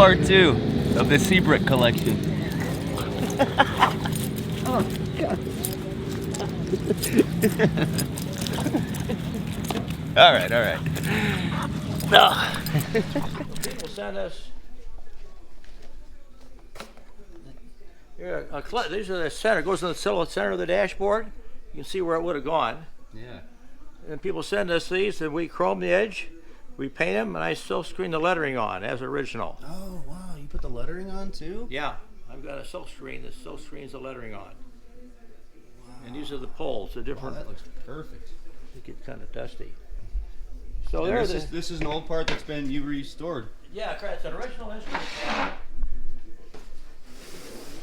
part 2 of the Seabrook collection. Oh, God. All right. No. People send us. Here, these are the center. It goes in the center of the dashboard. You can see where it would have gone. Yeah. And people send us these, and we chrome the edge, we paint them, and I still screen the lettering on as original. Oh, wow. You put the lettering on, too? Yeah, I've got a silk screen that still screens the lettering on. Wow. And these are the poles. The different. Wow, that looks perfect. It gets kind of dusty. So and there's this is an old part that's been restored. Yeah, it's an original instrument panel.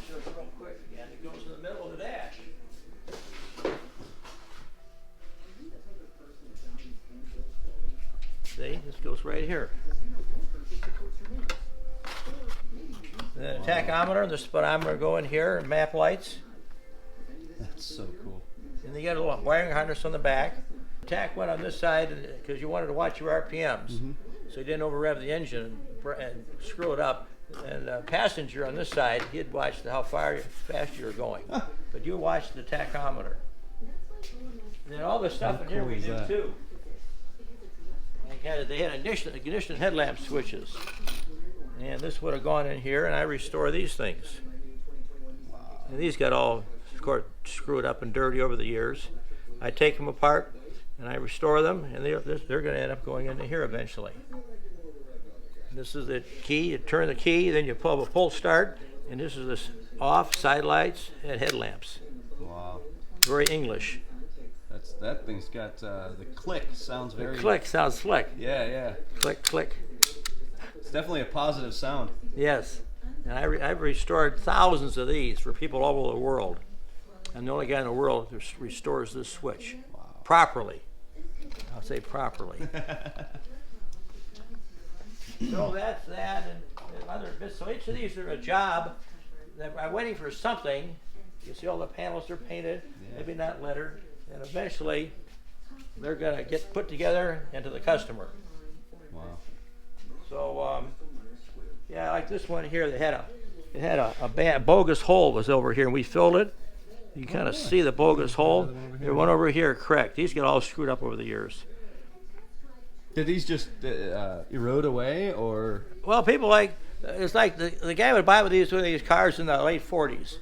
Show you real quick again. It goes in the middle of the dash. See, this goes right here. The tachometer and the speedometer go in here, and map lights. That's so cool. And you got a little wiring harness on the back. Tack went on this side because you wanted to watch your RPMs, so you didn't over rev the engine and screw it up. And the passenger on this side, he'd watch how fast you were going, but you watched the tachometer. And then all the stuff in here we do too. They had ignition headlamp switches, and this would have gone in here, and I restore these things. Wow. And these got all, of course, screwed up and dirty over the years. I take them apart and I restore them, and they're going to end up going into here eventually. And this is the key. You turn the key, then you pull a pull start, and this is this off, side lights, and headlamps. Wow. Very English. That thing's got the click sounds very. The click sounds slick. Yeah. Click, click. It's definitely a positive sound. Yes. And I've restored thousands of these for people all over the world. I'm the only guy in the world who restores this switch properly. I'll say properly. So that's that, and other bits. So each of these are a job that I'm waiting for something. You see all the panels are painted, maybe not lettered, and eventually they're going to get put together into the customer. Wow. So yeah, like this one here, it had a bogus hole was over here, and we filled it. You kind of see the bogus hole. There's one over here, correct. These get all screwed up over the years. Did these just erode away, or? Well, people it's like the guy would buy one of these cars in the late 40s.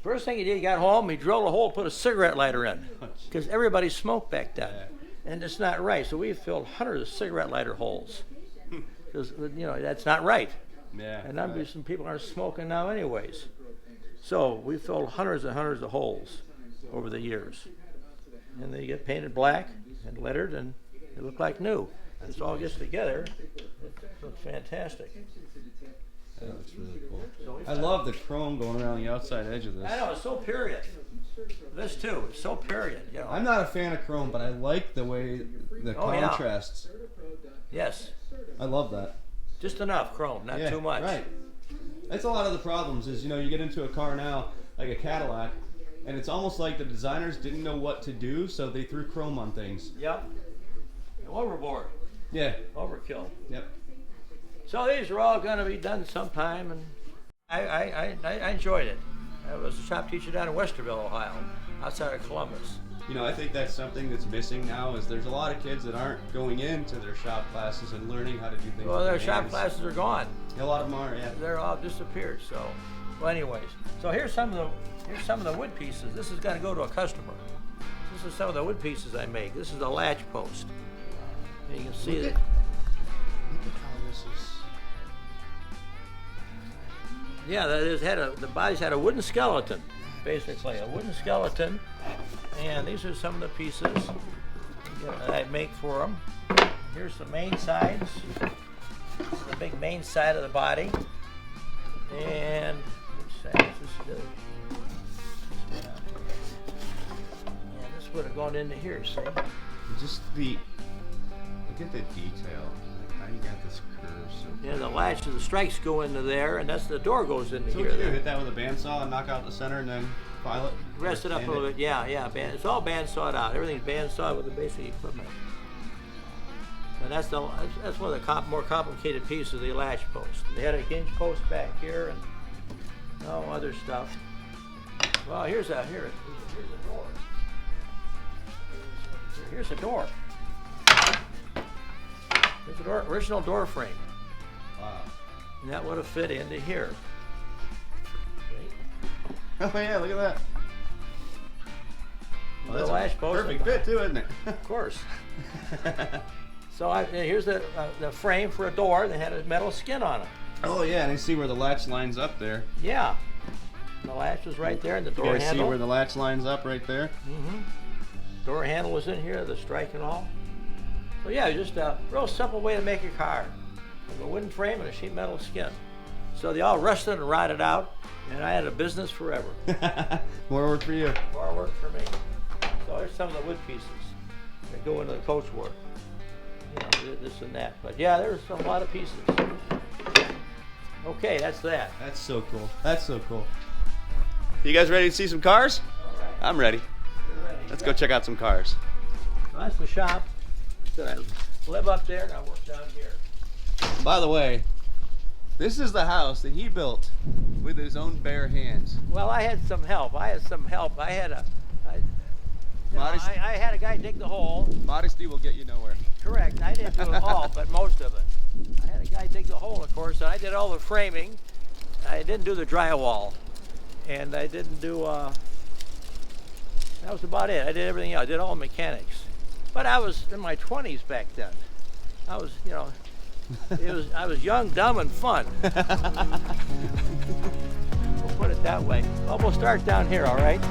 First thing he did, he got home, he drilled a hole, put a cigarette lighter in, because everybody smoked back then, and it's not right. So we filled hundreds of cigarette lighter holes, because that's not right. Yeah. And some people aren't smoking now, anyways. So we filled hundreds and hundreds of holes over the years, and they get painted black and lettered, and they look like new. This all gets together. It looks fantastic. That looks really cool. I love the chrome going around the outside edge of this. I know, it's so period. This too, it's so period. I'm not a fan of chrome, but I like the way the contrasts. Yes. I love that. Just enough chrome, not too much. Right. That's a lot of the problems is, you get into a car now, like a Cadillac, and it's almost like the designers didn't know what to do, so they threw chrome on things. Yep. Overboard. Yeah. Overkill. Yep. So these are all going to be done sometime, and I enjoyed it. I was a shop teacher down in Westerville, Ohio, outside of Columbus. I think that's something that's missing now is there's a lot of kids that aren't going into their shop classes and learning how to do things. Well, their shop classes are gone. A lot of them are, yeah. They're all disappeared. So, well, anyways, so here's some of the wood pieces. This is going to go to a customer. This is some of the wood pieces I make. This is a latch post. And you can see that. Look at how this is. Yeah, the body's had a wooden skeleton, basically a wooden skeleton, and these are some of the pieces that I make for them. Here's the main sides, the big main side of the body, and this would have gone into here. See? Just look at the detail. How you got this curve so. Yeah, the latch, the strikes go into there, and that's the door goes into so here. So you hit that with a bandsaw and knock out the center, and then file it. Rest it up a little bit. Yeah. It's all bandsawed out. Everything's bandsawed with the basic equipment. And that's one of the more complicated pieces of the latch post. They had a hinge post back here and other stuff. Well, here's a door. Here's a door. Here's a door, original door frame. Wow. And that would have fit into here. Oh yeah, look at that. Well, that's a latch post. Perfect fit too, isn't it? Of course. So here's the frame for a door that had a metal skin on it. Oh yeah, and I see where the latch lines up there. Yeah. The latch was right there, and the door You guys handle. see where the latch lines up right there? Mm-hmm. Door handle was in here, the strike and all. So yeah, just a real simple way to make a car. With a wooden frame and a sheet metal skin. So they all rusted and rotted out, and I had a business forever. More work for you. More work for me. So there's some of the wood pieces that go into the coachwork. You know, this and that. But yeah, there's a lot of pieces. Okay, that's that. That's so cool. That's so cool. You guys ready to see some cars? All right. I'm ready. You're ready. Let's go check out some cars. So that's the shop. So I live up there and I work down here. By the way, this is the house that he built with his own bare hands. Well, I had some help. I had I had a guy dig the hole. Modesty will get you nowhere. Correct. I didn't do it all, but most of it. I had a guy dig the hole, of course, and I did all the framing. I didn't do the drywall, and I didn't do. That was about it. I did everything else. I did all the mechanics. But I was in my 20s back then. I was, you know, I was young, dumb, and fun. We'll put it that way. Well, we'll start down here, all right?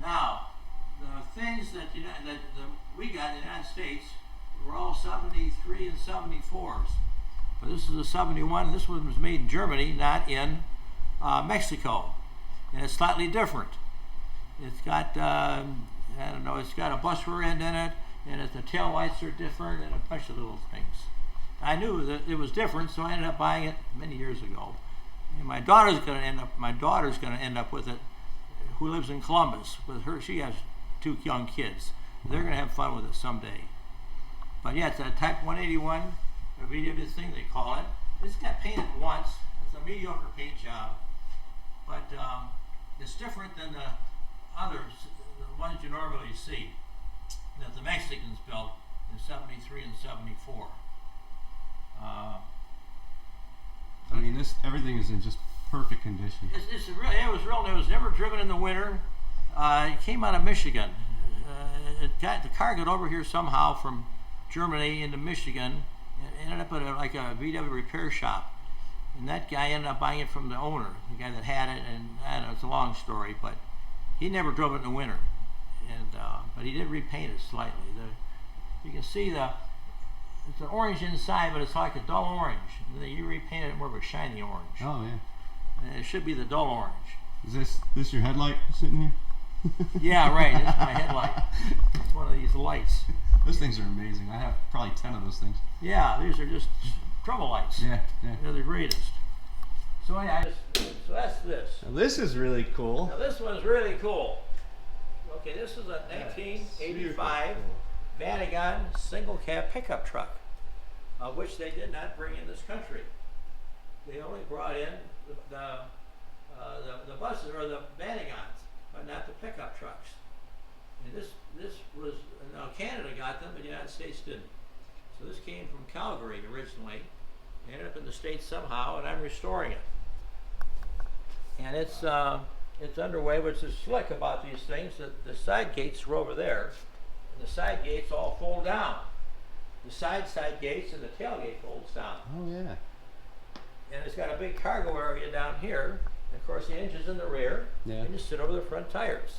Now, the things that we got in the United States were all 73 and 74s. But this is a 71. This one was made in Germany, not in Mexico. And it's slightly different. It's got, I don't know, it's got a bus rear end in it, and the tail lights are different, and a bunch of little things. I knew that it was different, so I ended up buying it many years ago. And my daughter's going to end up with it, who lives in Columbus. With her, she has 2 young kids. They're going to have fun with it someday. But yeah, it's a Type 181, a VW thing they call it. It's got painted once. It's a mediocre paint job, but it's different than the others, the ones you normally see that the Mexicans built in 73 and 74. I mean, everything is in just perfect condition. It was never driven in the winter. It came out of Michigan. The car got over here somehow from Germany into Michigan. It ended up at a VW repair shop. And that guy ended up buying it from the owner, the guy that had it, and I don't know, it's a long story, but he never drove it in the winter. And but he did repaint it slightly. You can see it's an orange inside, but it's like a dull orange. And then you repaint it more of a shiny orange. Oh yeah. And it should be the dull orange. Is this your headlight sitting here? Yeah, right. This is my headlight. It's one of these lights. Those things are amazing. I have probably 10 of those things. Yeah, these are just trouble lights. Yeah. They're the greatest. So yeah, so that's this. Now this is really cool. Now this one's really cool. Okay, this is a 1985 Vantagon single cab pickup truck, which they did not bring in this country. They only brought in the buses or the Vantagons, but not the pickup trucks. And this was, now Canada got them, but the United States didn't. So this came from Calgary originally, ended up in the States somehow, and I'm restoring it. And it's underway. What's slick about these things, that the side gates are over there, and the side gates all fold down. The side gates and the tailgate folds down. Oh yeah. And it's got a big cargo area down here. Of of course, the engine's in the rear, Yeah. and you sit over the front tires.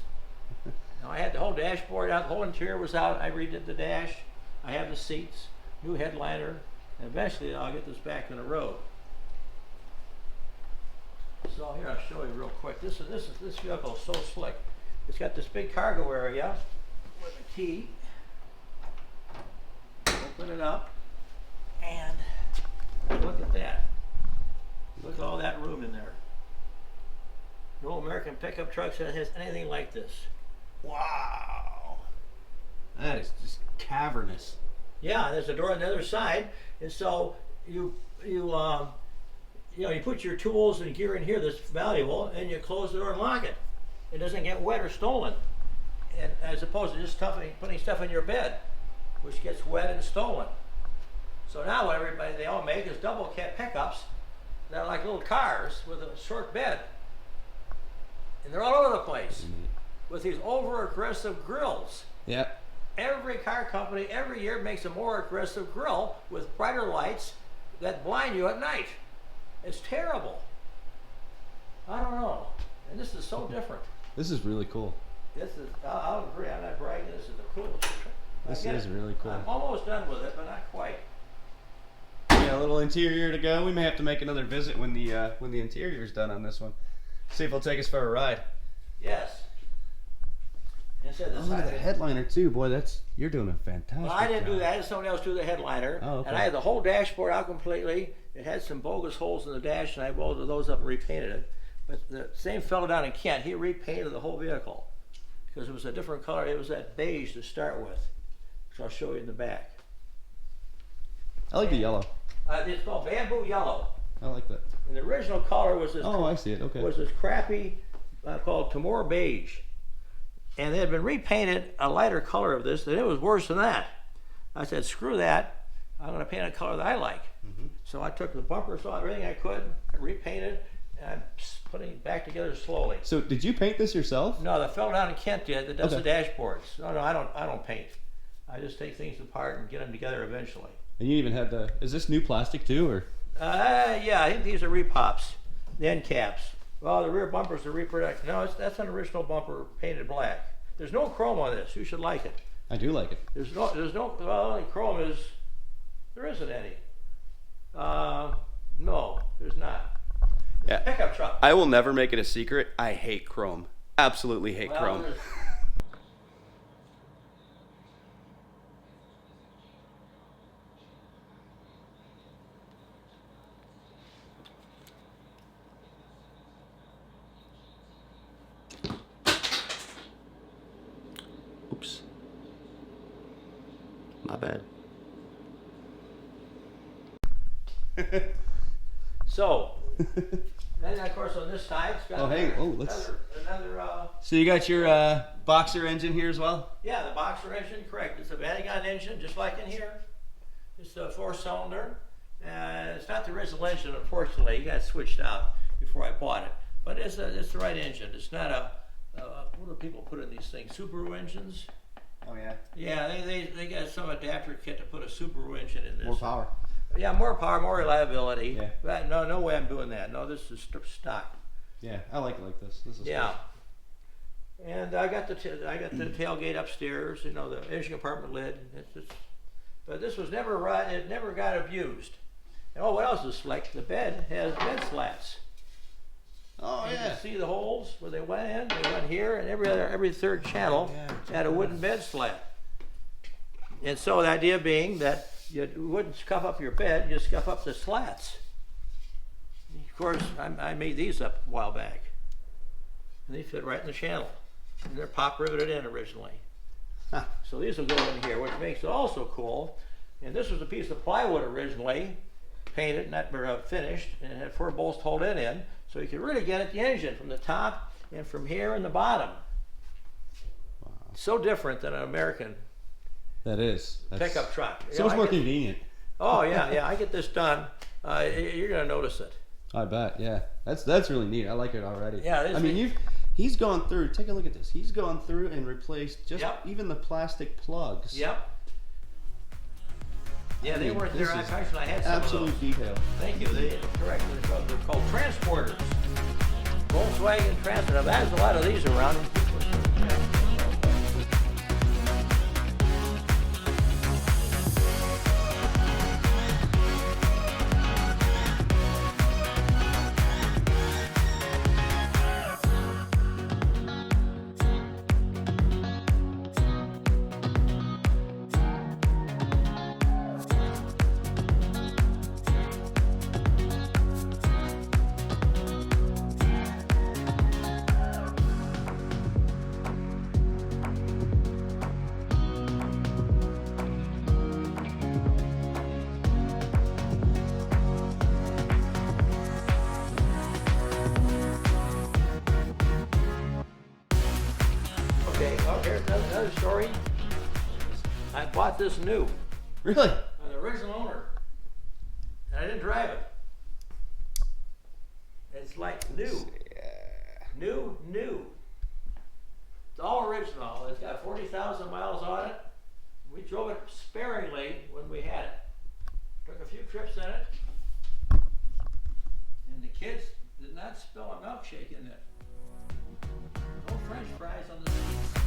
Now, I had the whole dashboard out, the whole interior was out. I redid the dash. I have the seats, new headliner, and eventually I'll get this back on the road. So here, I'll show you real quick. This vehicle is so slick. It's got this big cargo area with a key. Open it up, and look at that. Look at all that room in there. No American pickup truck that has anything like this. Wow. That is just cavernous. Yeah, there's a door on the other side, and so you put your tools and gear in here that's valuable, and you close the door and lock it. It doesn't get wet or stolen, and as opposed to just putting stuff in your bed, which gets wet and stolen. So now what they all make is double cab pickups that are like little cars with a short bed, and they're all over the place with these over-aggressive grills. Yeah. Every car company every year makes a more aggressive grill with brighter lights that blind you at night. It's terrible. I don't know. And this is so different. This is really cool. I'll agree, I'm not bragging, this is the coolest. This is really cool. I'm almost done with it, but not quite. Yeah, a little interior to go. We may have to make another visit when the interior's done on this one. See if it'll take us for a ride. Yes. Oh, look at the headliner too, boy. You're doing a fantastic Well, I didn't job. do that. I had someone else do the headliner. Oh, okay. And I had the whole dashboard out completely. It had some bogus holes in the dash, and I welded those up and repainted it. But the same fellow down in Kent, he repainted the whole vehicle because it was a different color. It was that beige to start with. So I'll show you in the back. I like the yellow. It's called bamboo yellow. I like that. And the original color was this. Oh, I see it. Okay. Was this crappy called Timor beige, and they had been repainted a lighter color of this, and it was worse than that. I said, screw that. I'm going to paint a color that I like. Mm-hmm. So I took the bumper saw, everything I could, I repainted, and I'm putting it back together slowly. So did you paint this yourself? No, the fellow down in Kent did that does Okay. the dashboards. No, I don't paint. I just take things apart and get them together eventually. And you even had is this new plastic too, or? Yeah, I think these are repops, the end caps. Well, the rear bumpers are reproduction. No, that's an original bumper painted black. There's no chrome on this. You should like it. I do like it. There's no. Well, only chrome is. There isn't any. No, there's not. It's Yeah. a pickup truck. I will never make it a secret. I hate chrome. Absolutely hate Well, chrome. there's- Oops. My bad. So, then of course on this side, it's got Oh, hey, let's- another. So you got your boxer engine here as well? Yeah, the boxer engine, correct. It's a Vantagon engine, just like in here. It's a 4-cylinder. It's not the original engine, unfortunately. It got switched out before I bought it. But it's the right engine. It's not what do people put in these things? Subaru engines? Oh yeah. Yeah, they got some adapter kit to put a Subaru engine in this. More power. Yeah, more power, more reliability. Yeah. But no way I'm doing that. No, this is stock. Yeah, I like it like this. This is Yeah. And I got the tailgate upstairs, you know, the engine compartment lid. But this was never right. It never got abused. And what else is slick? The bed has bed slats. Oh You yeah. can see the holes where they went in. They went here, and every third channel had a wooden bed slat. And so the idea being that you wouldn't scuff up your bed, you scuff up the slats. Of course, I made these up a while back. And they fit right in the channel. And they're pop riveted in originally. Huh. So these will go in here, which makes it also cool. And this was a piece of plywood originally, painted, not finished, and it had 4 bolts to hold it in. So you could really get at the engine from the top and from here and the bottom. Wow. So different than an American That is. That's pickup truck. You so know, much more convenient. Oh yeah, I get this done. You're gonna notice it. I bet. Yeah. That's really neat. I like it already. Yeah, it is I mean, neat. he's gone through. Take a look at this. He's gone through and replaced just Yep. even the plastic plugs. Yep. Yeah, they mean, weren't there. this is I had some of Absolute those. detail. Thank you. They're called transporters. Volkswagen Transit. Now, there's a lot of these around. Okay, well, here's another story. I bought this new. Really? I'm the original owner. And I didn't drive it. It's like new. New. It's all original. It's got 40,000 miles on it. We drove it sparingly when we had it. Took a few trips in it. And the kids did not spill a milkshake in it. No French fries on the seats.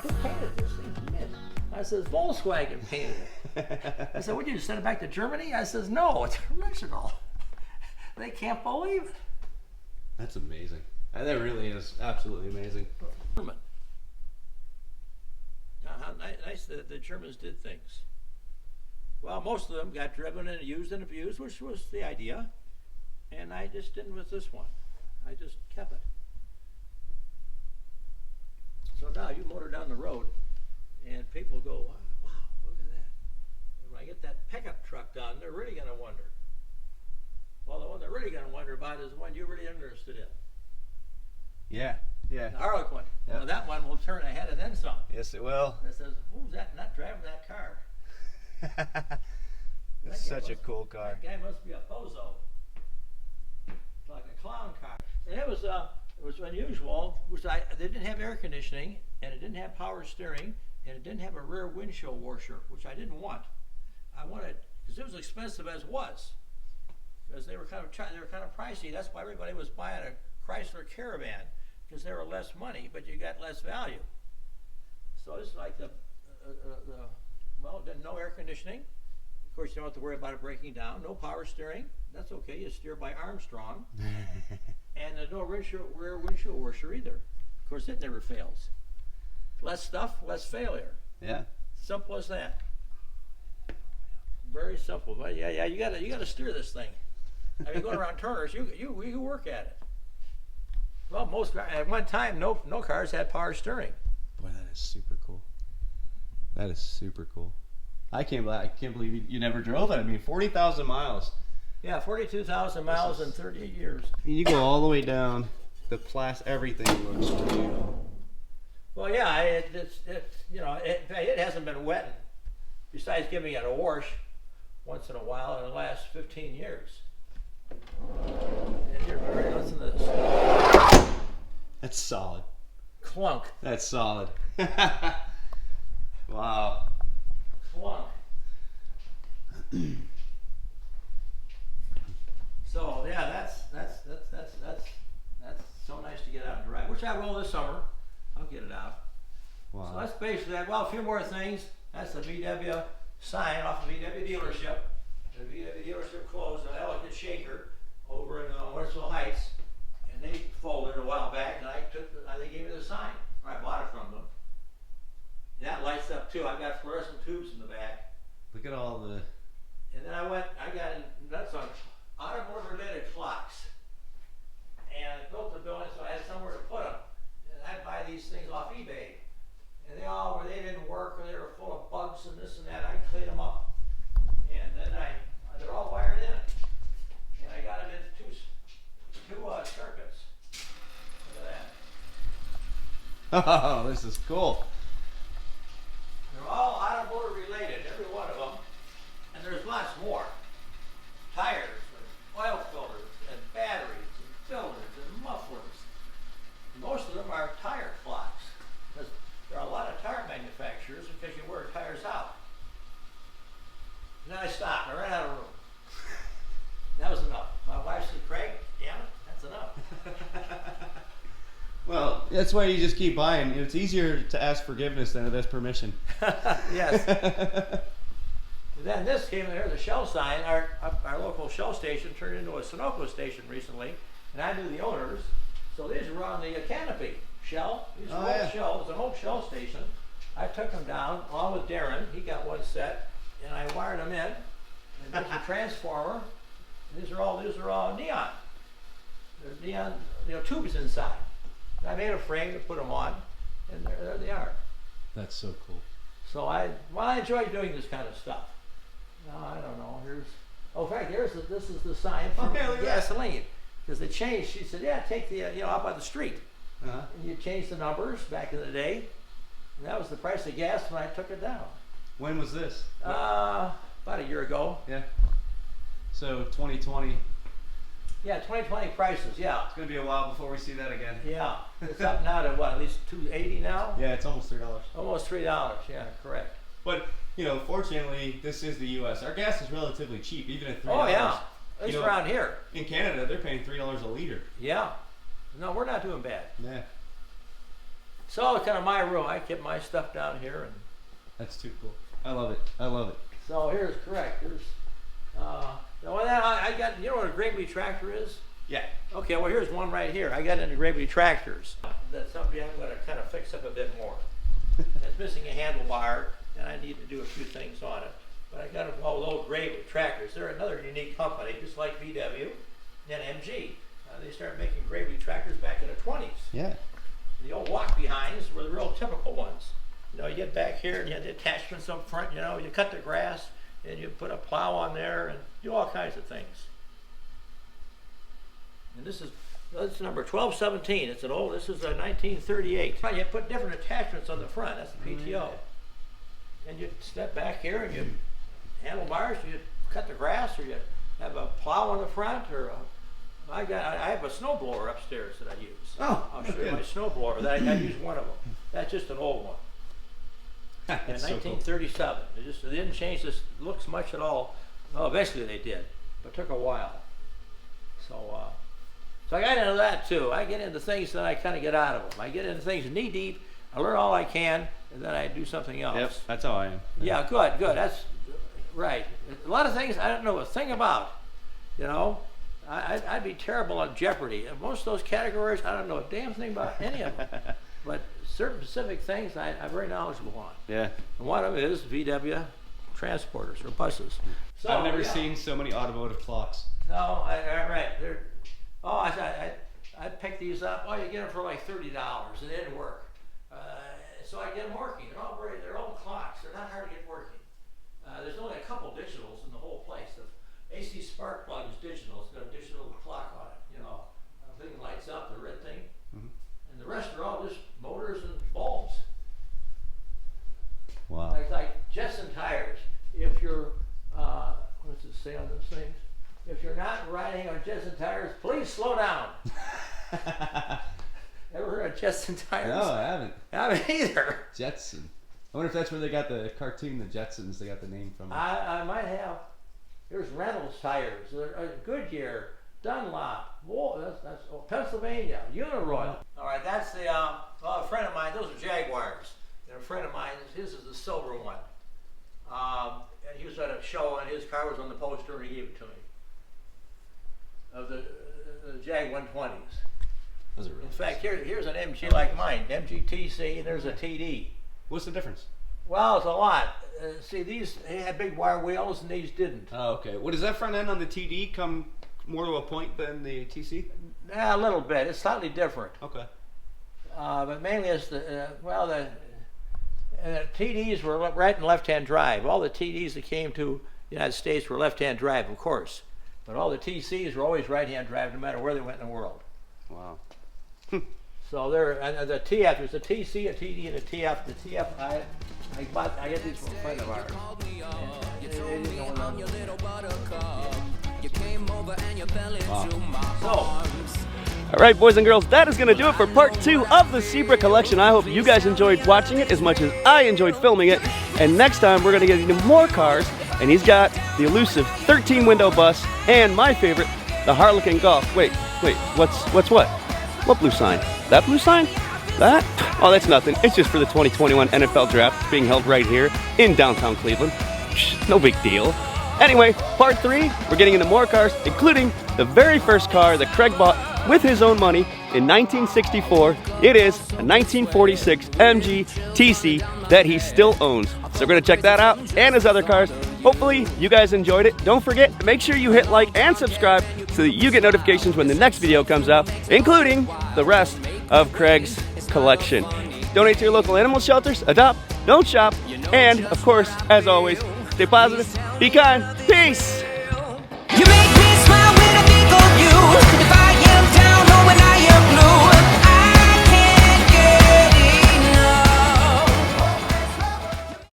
Who painted this thing? I says, Volkswagen painted it. I said, would you send it back to Germany? I says, no, it's original. They can't believe it. That's amazing. That really is absolutely amazing. How nice the Germans did things. Well, most of them got driven and used and abused, which was the idea. And I just didn't with this one. I just kept it. So now you motor down the road and people go, wow, look at that. And when I get that pickup truck done, they're really going to wonder. Well, the one they're really going to wonder about is the one you're really interested in. Yeah. The Harlequin. Yeah. Well, that one will turn ahead and then some. Yes, it will. That says, who's that not driving that car? It's such a cool car. That guy must be a bozo. It's like a clown car. And it was unusual. They didn't have air conditioning, and it didn't have power steering, and it didn't have a rear windshield washer, which I didn't want. I wanted, because it was expensive as was, because they were kind of pricey. That's why everybody was buying a Chrysler Caravan, because they were less money, but you got less value. So it's like no air conditioning. Of course, you don't have to worry about it breaking down. No power steering. That's okay. You steer by Armstrong. And there's no rear windshield washer either. Of course, it never fails. Less stuff, less failure. Yeah. Simple as that. Very simple. But yeah, you gotta steer this thing. I mean, going around Turner's, you work at it. Well, at one time, no cars had power steering. Boy, that is super cool. That is super cool. I can't believe you never drove it. I mean, 40,000 miles. Yeah, 42,000 miles in 38 years. You go all the way down. The everything looks great. Well, yeah, it hasn't been wet. Besides giving it a wash once in a while in the last 15 years. And here, listen to this. That's solid. Clunk. That's solid. Wow. Clunk. So yeah, that's so nice to get out and drive. Which I will this summer. I'll get it out. Wow. So that's basically that. Well, a few more things. That's the VW sign off the VW dealership. The VW dealership closed an elegant shaker over in Wintersville Heights, and they folded a while back, and they gave me the sign. Or I bought it from them. And that lights up too. I've got fluorescent tubes in the back. Look at all the. And then I got nuts on automotive-related clocks. And I built the building so I had somewhere to put them. And I'd buy these things off eBay. And they didn't work, or they were full of bugs and this and that. I cleaned them up. And then they're all wired in. And I got them into two circuits. Look at that. Oh, this is cool. They're all automotive related, every one of them. there's lots more. Tires, and oil filters, and batteries, and filters, and mufflers. Most of them are tire clocks, because there are a lot of tire manufacturers because you wear tires out. And then I stopped. I ran out of room. That was enough. My wife said, Craig, damn it, that's enough. Well, that's why you just keep buying. It's easier to ask forgiveness than it is permission. Yes. Then this came there, the Shell sign. Our local Shell station turned into a Sunoco station recently, and I knew the owners. So these were on the canopy. Shell. These are old Shell. It's an old Shell station. I took them down along with Darren. He got one set, and I wired them in. And there's a transformer. These are all neon. There's neon, tubes inside. And I made a frame to put them on, and there they are. That's so cool. So I enjoy doing this kind of stuff. I don't know. In fact, this is the sign for gasoline. Because they changed. She said, yeah, take the, out by the street. Uh-huh. And you change the numbers back in the day. And that was the price of gas when I took it down. When was this? About a year ago. Yeah. So 2020. Yeah, 2020 prices, yeah. It's going to be a while before we see that again. Yeah. It's up now to what, at least $2.80 now? Yeah, it's almost $3. Almost $3, yeah, correct. But, fortunately, this is the U.S. Our gas is relatively cheap, even at $3. Oh, yeah. At least around here. In Canada, they're paying $3 a liter. Yeah. No, we're not doing bad. Yeah. So it's kind of my room. I keep my stuff down here. And that's too cool. I love it. I love it. So here's correct. Here's, I got, you know what a Gravely tractor is? Yeah. Okay, well here's one right here. I got into Gravely tractors. That's something I'm going to kind of fix up a bit more. It's missing a handlebar, and I need to do a few things on it. But I got all those Gravely tractors. They're another unique company, just like VW and MG. They started making Gravely tractors back in the 20s. Yeah. The old walk-behinds were the real typical ones. You get back here and you had the attachments up front, you cut the grass and you put a plow on there and do all kinds of things. And this is number 1217. It's this is a 1938. You put different attachments on the front. That's the PTO. And you step back here and you handlebars, you cut the grass, or you have a plow on the front, or I have a snowblower upstairs that I use. Oh, I'll show you my snowblower. I use one of them. That's just an old one. In 1937. They didn't change this looks much at all. Well, eventually they did, but it took a while. So I got into that too. I get into things, then I kind of get out of them. I get into things knee deep. I learn all I can, and then I do something else. Yep, that's how I am. Yeah, good. That's right. A lot of things I don't know a thing about. I'd be terrible on Jeopardy. Most of those categories, I don't know a damn thing about any of them. But certain specific things I'm very knowledgeable on. Yeah. And one of them is VW transporters or buses. So, I've never seen so many automotive clocks. No, right. I picked these up. Oh, you get them for like $30. It didn't work. So I get them working. They're old clocks. They're not hard to get working. There's only a couple digitals in the whole place. The AC spark plug is digital. It's got a digital clock on it. The thing lights up, the red thing. Mm-hmm. And the rest are all just motors and bulbs. Wow. Like Jetson tires. If you're, what's it say on those things? If you're not riding on Jetson tires, please slow down. Ever heard of Jetson tires? No, I haven't. I haven't either. Jetson. I wonder if that's where they got the cartoon, the Jetsons. They got the name from. I might have. There's Reynolds tires. Goodyear, Dunlop, that's Pennsylvania, Uniroyal. All right, that's a friend of mine. Those are Jaguars. And a friend of mine, his is the silver one. And he was at a show, and his car was on the poster, and he gave it to me. Of the Jag 120s. Those are really In fact, here's an MG like mine, MGTC, and there's a TD. What's the difference? Well, it's a lot. See, these had big wire wheels, and these didn't. Oh, okay. What does that front end on the TD come more to a point than the TC? Yeah, a little bit. It's slightly different. Okay. But mainly it's the TDs were right and left-hand drive. All the TDs that came to the United States were left-hand drive, of course. But all the TCs were always right-hand drive, no matter where they went in the world. Wow. So and the TF, there's a TC, a TD, and a TF. The TF, I got these from a friend of ours. And they didn't know what I was doing. So, All right, boys and girls, that is going to do it for part 2 of the Seabrook collection. I hope you guys enjoyed watching it as much as I enjoyed filming it. And next time, we're going to get into more cars. And he's got the elusive 13-window bus and my favorite, the Harlequin Golf. Wait, what's what? What blue sign? That blue sign? That? Oh, that's nothing. It's just for the 2021 NFL Draft. It's being held right here in downtown Cleveland. No big deal. Anyway, part 3, we're getting into more cars, including the very first car that Craig bought with his own money in 1964. It is a 1946 MG TC that he still owns. So we're going to check that out and his other cars. Hopefully you guys enjoyed it. Don't forget, make sure you hit like and subscribe so that you get notifications when the next video comes out, including the rest of Craig's collection. Donate to your local animal shelters, adopt, don't shop, and of course, as always, stay positive, be kind, peace!